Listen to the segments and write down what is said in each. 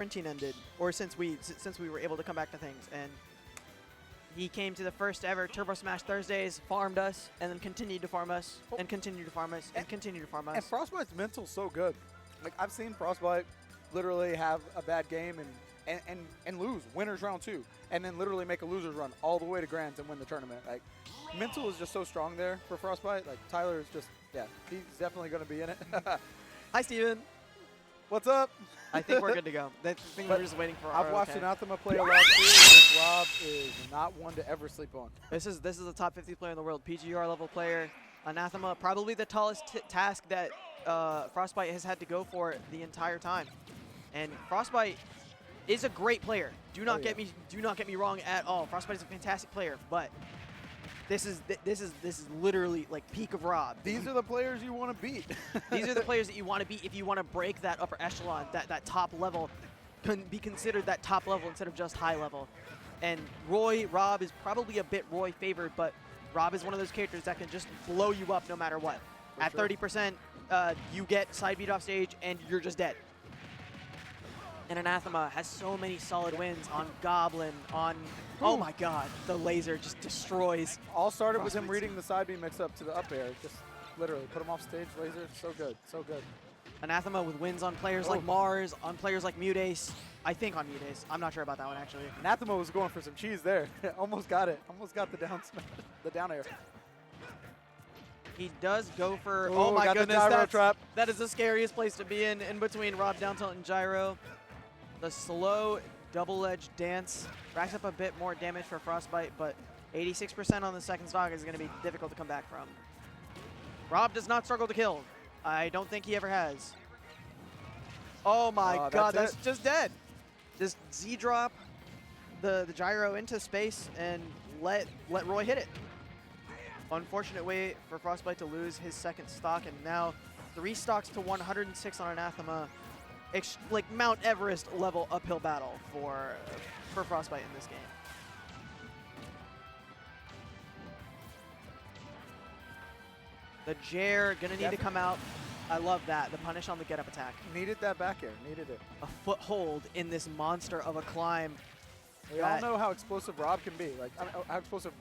quarantine ended, or since we were able to come back to things, and he came to the first ever Turbo Smash Thursdays, farmed us, and then continued to farm us, and continued to farm us, and continued to farm us. And Frostbyte's mental's so good. Like, I've seen Frostbyte literally have a bad game and lose winners round 2, and then literally make a loser's run all the way to grands and win the tournament. Like, mental is just so strong there for Frostbyte. Like, Tyler is just, yeah, he's definitely going to be in it. Hi, Steven. What's up? I think we're good to go. I think we're just waiting for I've watched okay. Anathema play a lot too. This R.O.B is not one to ever sleep on. This is a top 50 player in the world, PGR level player. Anathema, probably the tallest task that Frostbyte has had to go for the entire time. And Frostbyte is a great player. Do not get me wrong at all. Frostbyte is a fantastic player, but this is literally like peak of R.O.B. These are the players you want to beat. These are the players that you want to beat if you want to break that upper echelon, that top level, can be considered that top level instead of just high level. And R.O.B is probably a bit Roy favored, but R.O.B is one of those characters that can just blow you up no matter what. At 30%, you get side beat off stage and you're just dead. And Anathema has so many solid wins on Goblin, on, oh my god, the laser just destroys. All started with him reading the side B mix up to the up air. Just literally put him off stage, laser, so good, so good. Anathema with wins on players like Mars, on players like Mutace. I think on Mutace. I'm not sure about that one actually. Anathema was going for some cheese there. Almost got it. Almost got the down air. He does go for, oh my goodness, that is the scariest place to be in between R.O.B down tilt and gyro. The slow double-edged dance racks up a bit more damage for Frostbyte, but 86% on the second stock is going to be difficult to come back from. R.O.B does not struggle to kill. I don't think he ever has. Oh my god, that's just dead. Just Z-drop the gyro into space and let Roy hit it. Unfortunate way for Frostbyte to lose his second stock, and now 3 stocks to 106 on Anathema. Like Mount Everest level uphill battle for Frostbyte in this game. The Jair gonna need to come out. I love that. The punish on the get up attack. Needed that back air. Needed it. A foothold in this monster of a climb. We all know how explosive R.O.B can be. Like how explosive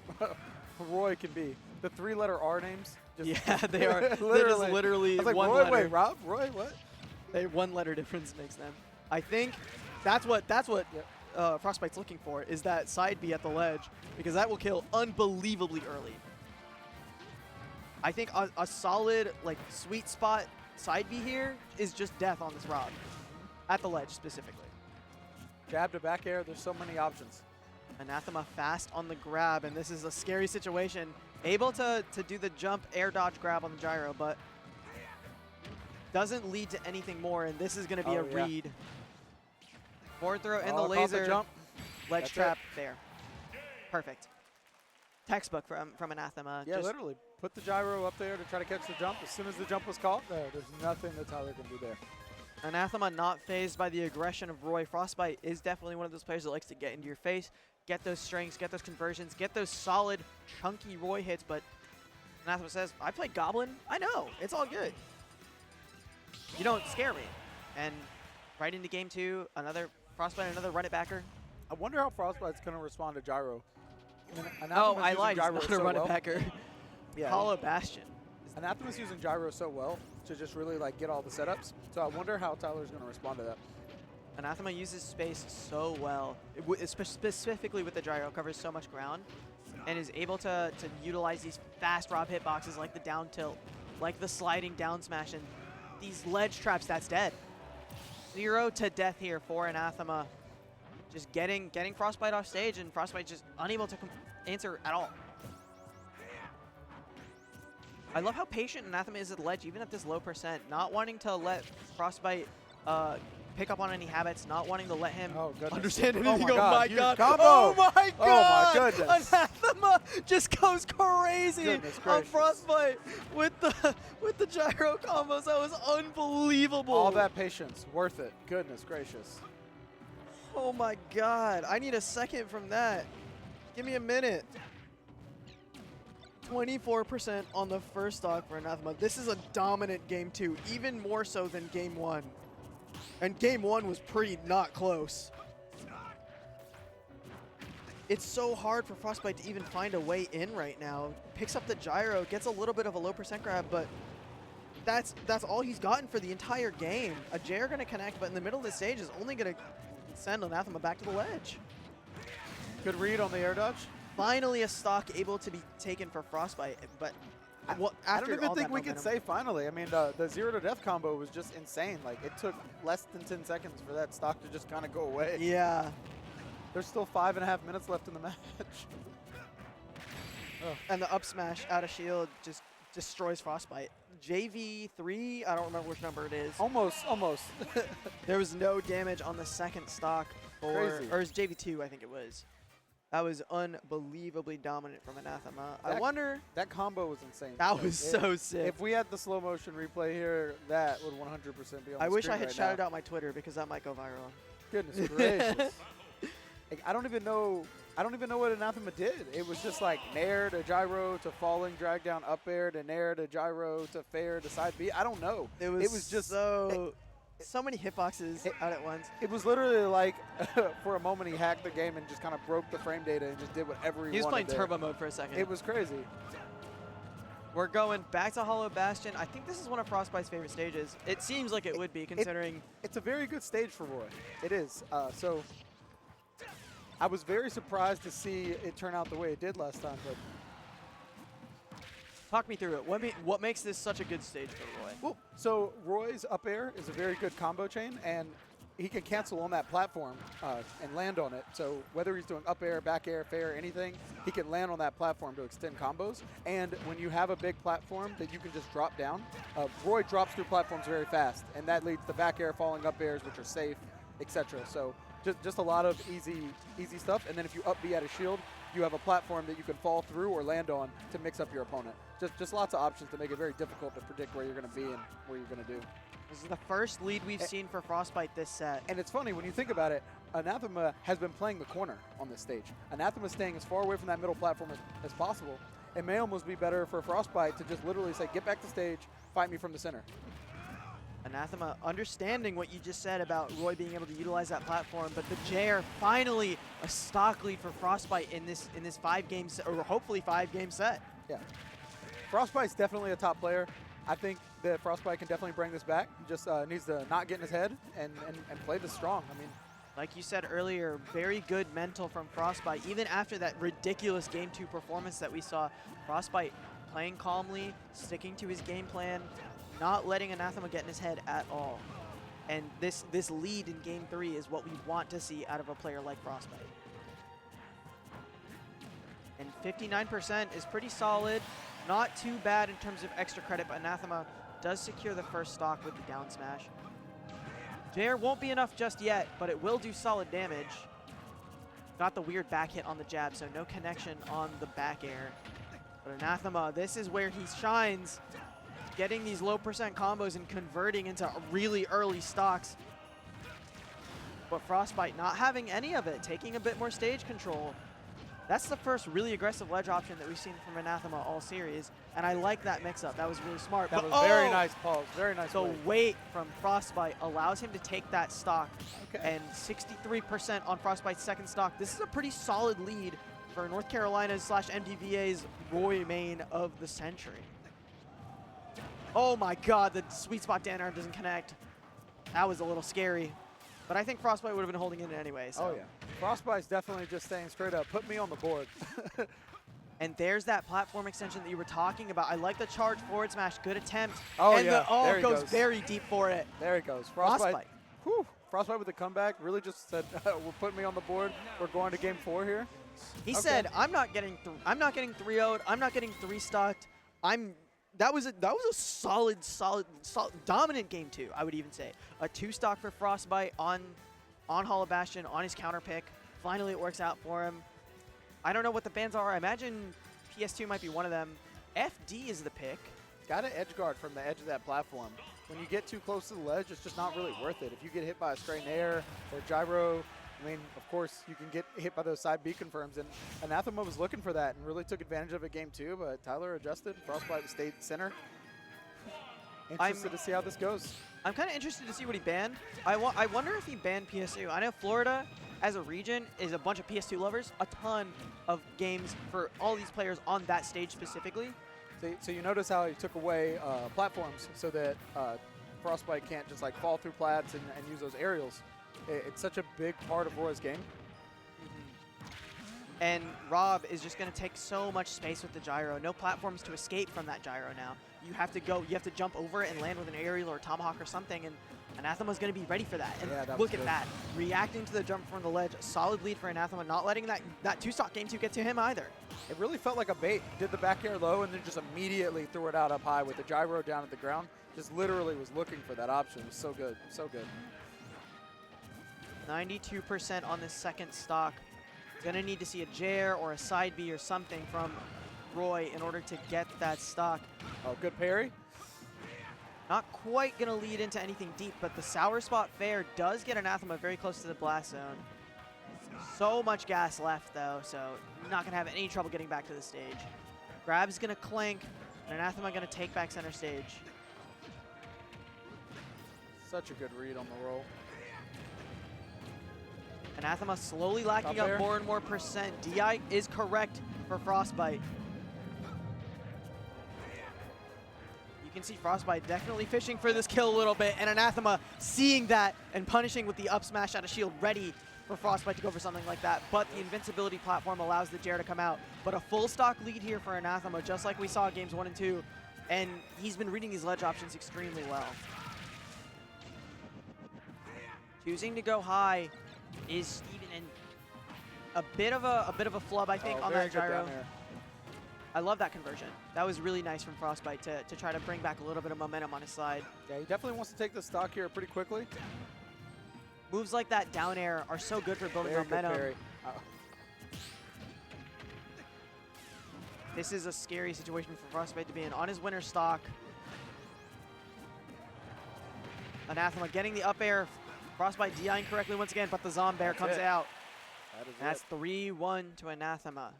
Roy can be. The 3-letter R names. Just yeah, they are. They're just literally I was like, one Roy, letter. Wait, R.O.B? Roy, what? A 1-letter difference makes them. I think that's what Frostbyte's looking for, is that side B at the ledge, because that will kill unbelievably early. I think a solid, like, sweet spot side B here is just death on this R.O.B. At the ledge, specifically. Jab to back air, there's so many options. Anathema fast on the grab, and this is a scary situation. Able to do the jump air dodge grab on the gyro, but doesn't lead to anything more, and this is going to be a read. Forward throw and the laser. Jump. Ledge trap there. Perfect. Textbook from Anathema. Yeah, literally. Put the gyro up there to try to catch the jump. As soon as the jump was caught, there's nothing that Tyler can do there. Anathema not phased by the aggression of Roy. Frostbyte is definitely one of those players that likes to get into your face, get those strings, get those conversions, get those solid, chunky Roy hits, but Anathema says, I played Goblin. I know. It's all good. You don't scare me. And right into game 2, another Frostbyte, another run it backer. I wonder how Frostbyte's going to respond to gyro. I lied. He's not a run it backer. Yeah. Hollow Bastion. Anathema's using gyro so well to just really like get all the setups. So I wonder how Tyler's going to respond to that. Anathema uses space so well, specifically with the gyro, covers so much ground, and is able to utilize these fast R.O.B hitboxes like the down tilt, like the sliding down smash, and these ledge traps. That's dead. 0 to death here for Anathema. Just getting Frostbyte off stage, and Frostbyte just unable to answer at all. I love how patient Anathema is at the ledge, even at this low percent. Not wanting to let Frostbyte pick up on any habits, not wanting to let him understand anything. Oh my god. Oh my god. Oh my goodness. Anathema just goes crazy on gracious. Frostbyte with the gyro combos. That was unbelievable. All that patience, worth it. Goodness gracious. Oh my god. I need a second from that. Give me a minute. 24% on the first stock for Anathema. This is a dominant game 2, even more so than game 1. And game 1 was pretty not close. It's so hard for Frostbyte to even find a way in right now. Picks up the gyro, gets a little bit of a low percent grab, but that's all he's gotten for the entire game. A JR going to connect, but in the middle of the stage is only going to send Anathema back to the ledge. Good read on the air dodge. Finally a stock able to be taken for Frostbyte, but I don't even think we could say finally. I mean, the 0 to death combo was just insane. Like, it took less than 10 seconds for that stock to just kind of go away. Yeah. There's still 5.5 minutes left in the match. Oh. And the up smash out of shield just destroys Frostbyte. JV3, I don't remember which number it is. Almost. There was no damage on the second stock. Crazy. Or it was JV2, I think it was. That was unbelievably dominant from Anathema. I wonder... That combo was insane. That was so sick. If we had the slow motion replay here, that would 100% be on the I wish I had right shouted now. out my Twitter because that might go viral. Goodness gracious. Like, I don't even know what Anathema did. It was just like nair to gyro to falling, drag down up air to nair to gyro to fair to side B. I don't know. It was just so many hitboxes out at once. It was literally like for a moment he hacked the game and just kind of broke the frame data and just did whatever he wanted. He was playing turbo mode for a second. It was crazy. We're going back to Hollow Bastion. I think this is one of Frostbyte's favorite stages. It seems like it would be, considering... It's a very good stage for Roy. It is. So I was very surprised to see it turn out the way it did last time. But talk me through it. What makes this such a good stage for Roy? well, so Roy's up air is a very good combo chain, and he can cancel on that platform and land on it. So whether he's doing up air, back air, fair, anything, he can land on that platform to extend combos. And when you have a big platform that you can just drop down, Roy drops through platforms very fast, and that leads to back air, falling up airs, which are safe, etc. So just a lot of easy stuff. And then if you up B at a shield, you have a platform that you can fall through or land on to mix up your opponent. Just lots of options to make it very difficult to predict where you're going to be and what you're going to do. This is the first lead we've seen for Frostbyte this set. And it's funny, when you think about it, Anathema has been playing the corner on this stage. Anathema staying as far away from that middle platform as possible. It may almost be better for Frostbyte to just literally say, get back to stage, fight me from the center. Anathema understanding what you just said about Roy being able to utilize that platform, but the JR finally a stock lead for Frostbyte in this 5-game set, or hopefully 5-game set. Yeah. Frostbyte's definitely a top player. I think that Frostbyte can definitely bring this back. Just needs to not get in his head and play this strong. I mean, like you said earlier, very good mental from Frostbyte. Even after that ridiculous Game 2 performance that we saw, Frostbyte playing calmly, sticking to his game plan, not letting Anathema get in his head at all. And this lead in Game 3 is what we want to see out of a player like Frostbyte. And 59% is pretty solid. Not too bad in terms of extra credit, but Anathema does secure the first stock with the down smash. JR won't be enough just yet, but it will do solid damage. Got the weird back hit on the jab, so no connection on the back air. But Anathema, this is where he shines, getting these low percent combos and converting into really early stocks. But Frostbyte not having any of it, taking a bit more stage control. That's the first really aggressive ledge option that we've seen from Anathema all series, and I like that mix-up. That was really smart. That was very nice pause, very nice. So wait from Frostbyte allows him to take that stock, and 63% on Frostbyte's second stock. This is a pretty solid lead for North Carolina's / MDVA's Roy main of the century. Oh my God, the sweet spot down air doesn't connect. That was a little scary. But I think Frostbyte would have been holding it anyway. So. Oh, yeah. Frostbyte's definitely just saying straight up, put me on the board. And there's that platform extension that you were talking about. I like the charge forward smash. Good attempt. Oh, and yeah. There he goes very deep for it. There he goes. Frostbyte. Whew. Frostbyte with the comeback really just said, we're putting me on the board. We're going to Game 4 here. He said, I'm not getting 3-0'd. I'm not getting 3-stocked. That was a solid, dominant Game 2, I would even say. A 2-stock for Frostbyte on Hollow Bastion, on his counter pick. Finally, it works out for him. I don't know what the bans are. I imagine PS2 might be one of them. FD is the pick. Got to edge guard from the edge of that platform. When you get too close to the ledge, it's just not really worth it. If you get hit by a stray nair or gyro, I mean, of course, you can get hit by those side B confirms, and Anathema was looking for that and really took advantage of it Game 2, but Tyler adjusted. Frostbyte stayed center. Interested to see how this goes. I'm kind of interested to see what he banned. I wonder if he banned PS2. I know Florida, as a region, is a bunch of PS2 lovers. A ton of games for all these players on that stage specifically. So you notice how he took away platforms so that Frostbyte can't just like fall through plats and use those aerials. It's such a big part of Roy's game. And R.O.B is just going to take so much space with the gyro. No platforms to escape from that gyro now. You have to jump over it and land with an aerial or a tomahawk or something, and Anathema's going to be ready for that. And yeah, look at that. Reacting to the jump from the ledge. Solid lead for Anathema, not letting that two-stock game 2 get to him either. It really felt like a bait. Did the back air low and then just immediately threw it out up high with the gyro down at the ground. Just literally was looking for that option. It was so good, so good. 92% on this second stock. Gonna need to see a Jair or a side B or something from Roy in order to get that stock. Oh, good parry. Not quite gonna lead into anything deep, but the sour spot fair does get Anathema very close to the blast zone. So much gas left though, so not gonna have any trouble getting back to the stage. Grab's gonna clink, and Anathema gonna take back center stage. Such a good read on the roll. Anathema slowly lacking up more and more percent. DI is correct for Frostbyte. You can see Frostbyte definitely fishing for this kill a little bit, and Anathema seeing that and punishing with the up smash out of shield, ready for Frostbyte to go for something like that. But the invincibility platform allows the Jair to come out. But a full stock lead here for Anathema, just like we saw games 1 and 2. And he's been reading these ledge options extremely well. Choosing to go high is Steven, and a bit of a flub, I think, on that gyro. I love that conversion. That was really nice from Frostbyte to try to bring back a little bit of momentum on his side. Yeah, he definitely wants to take the stock here pretty quickly. Moves like that down air are so good for building momentum. This is a scary situation for Frostbyte to be in. On his winner stock, Anathema getting the up air. Frostbyte DIing correctly once again, but the Zombear comes out. That's 3-1 to Anathema.